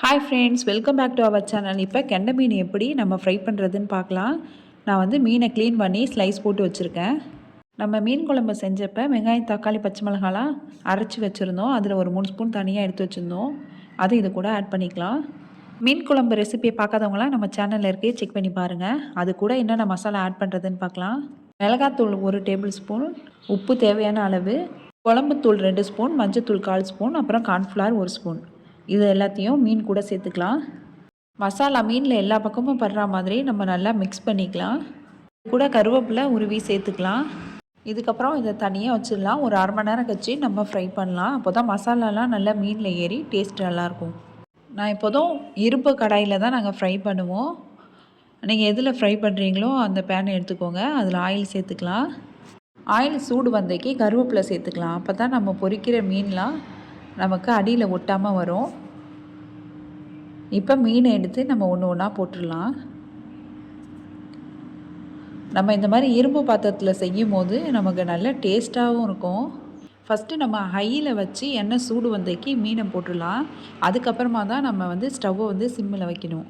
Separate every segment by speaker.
Speaker 1: Hi friends, welcome back to our channel. இப்போ கெண்டை மீன் எப்படி நம்ம ஃப்ரை பண்ணுறதுன்னு பார்க்கலாம். நான் வந்து மீனை க்ளீன் பண்ணி ஸ்லைஸ் போட்டு வச்சுருக்கேன். நம்ம மீன் குழம்பு செஞ்சப்போ வெங்காயம், தக்காளி, பச்சை மிளகாலாம் அரைச்சி வச்சுருந்தோம். அதில் ஒரு 3 ஸ்பூன் தனியாக எடுத்து வச்சுருந்தோம். அதை இது கூட ஆட் பண்ணிக்கலாம். மீன் குழம்பு ரெசிபியை பார்க்காதவங்களாம் நம்ம சேனலில் இருக்கே செக் பண்ணி பாருங்கள். அது கூட என்னென்ன மசாலா ஆட் பண்ணுறதுன்னு பார்க்கலாம். மிளகாத்தூள் 1 டேபிள் ஸ்பூன், உப்பு தேவையான அளவு, குழம்புத்தூள் 2 ஸ்பூன், மஞ்சத்தூள் 1/4 ஸ்பூன், அப்புறம் கார்ன்ஃப்ளவர் 1 ஸ்பூன். இது எல்லாத்தையும் மீன் கூட சேர்த்துக்கலாம். மசாலா மீனில் எல்லா பக்கமும் படுற மாதிரி நம்ம நல்லா மிக்ஸ் பண்ணிக்கலாம். கூட கருவேப்பிலை உருவி சேர்த்துக்கலாம். இதுக்கப்புறம் இதை தனியாக வச்சிடலாம். ஒரு 1/2 மணி நேரம் கழிச்சு நம்ம ஃப்ரை பண்ணலாம். அப்போ தான் மசாலாலாம் நல்லா மீனில் ஏறி டேஸ்ட் நல்லாயிருக்கும். நான் எப்போதும் இரும்பு கடாயில் தான் நாங்கள் ஃப்ரை பண்ணுவோம். நீங்கள் எதில் ஃப்ரை பண்ணுறீங்களோ அந்த பேனை எடுத்துக்கோங்க. அதில் ஆயில் சேர்த்துக்கலாம். ஆயில் சூடு வந்தக்கி கருவேப்பிலை சேர்த்துக்கலாம். அப்போ தான் நம்ம பொரிக்கிற மீன்லாம் நமக்கு அடியில் ஒட்டாமல் வரும். இப்போ மீனை எடுத்து நம்ம ஒன்று ஒன்றா போட்டுடலாம். நம்ம இந்த மாதிரி இரும்பு பாத்திரத்தில் செய்யும் போது நமக்கு நல்ல டேஸ்ட்டாகவும் இருக்கும். ஃபஸ்ட்டு நம்ம ஹையில் வச்சு எண்ணெய் சூடு வந்தக்கி மீனை போட்டுடலாம். அதுக்கப்புறமா தான் நம்ம வந்து ஸ்டவ்வை வந்து சிம்மில் வைக்கணும்.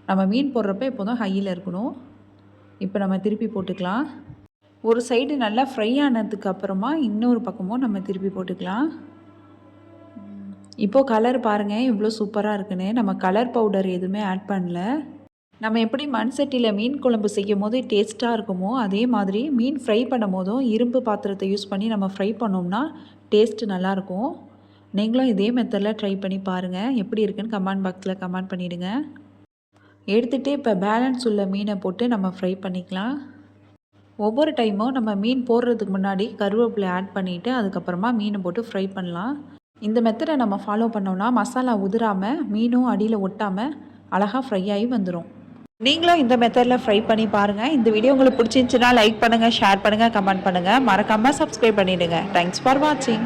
Speaker 1: நம்ம மீன் போடுறப்ப எப்போதும் ஹையில் இருக்கணும். இப்போ நம்ம திருப்பி போட்டுக்கலாம். ஒரு சைடு நல்லா ஃப்ரை ஆனதுக்கு அப்புறமா இன்னொரு பக்கமும் நம்ம திருப்பி போட்டுக்கலாம். இப்போது கலர் பாருங்கள் இவ்வளோ சூப்பராக இருக்குன்னு. நம்ம கலர் பவுடர் எதுவுமே ஆட் பண்ணல. நம்ம எப்படி மண் சட்டியில் மீன் குழம்பு செய்யும் போது டேஸ்ட்டாக இருக்குமோ அதே மாதிரி மீன் ஃப்ரை பண்ணும் போதும் இரும்பு பாத்திரத்தை யூஸ் பண்ணி நம்ம ஃப்ரை பண்ணோம்னா டேஸ்ட்டு நல்லாயிருக்கும். நீங்களும் இதே மெத்தடில் ட்ரை பண்ணி பாருங்கள். எப்படி இருக்குன்னு கமெண்ட் பாக்ஸில் கமெண்ட் பண்ணிவிடுங்க. எடுத்துகிட்டு இப்போ பேலன்ஸ் உள்ள மீனை போட்டு நம்ம ஃப்ரை பண்ணிக்கலாம். ஒவ்வொரு டைமும் நம்ம மீன் போடுறதுக்கு முன்னாடி கருவேப்பிலை ஆட் பண்ணிவிட்டு அதுக்கப்புறமா மீனை போட்டு ஃப்ரை பண்ணலாம். இந்த மெத்தடை நம்ம ஃபாலோ பண்ணோம்னா மசாலா உதிராமல் மீனும் அடியில் ஒட்டாமல் அழகாக ஃப்ரை ஆகி வந்துடும். நீங்களும் இந்த மெத்தடில் ஃப்ரை பண்ணி பாருங்கள். இந்த வீடியோ உங்களுக்கு பிடிச்சிருந்துச்சுன்னா லைக் பண்ணுங்கள், ஷேர் பண்ணுங்கள், கமெண்ட் பண்ணுங்கள். மறக்காமல் சப்ஸ்கிரைப் பண்ணிவிடுங்க. தேங்க்ஸ் ஃபார் வாட்சிங்.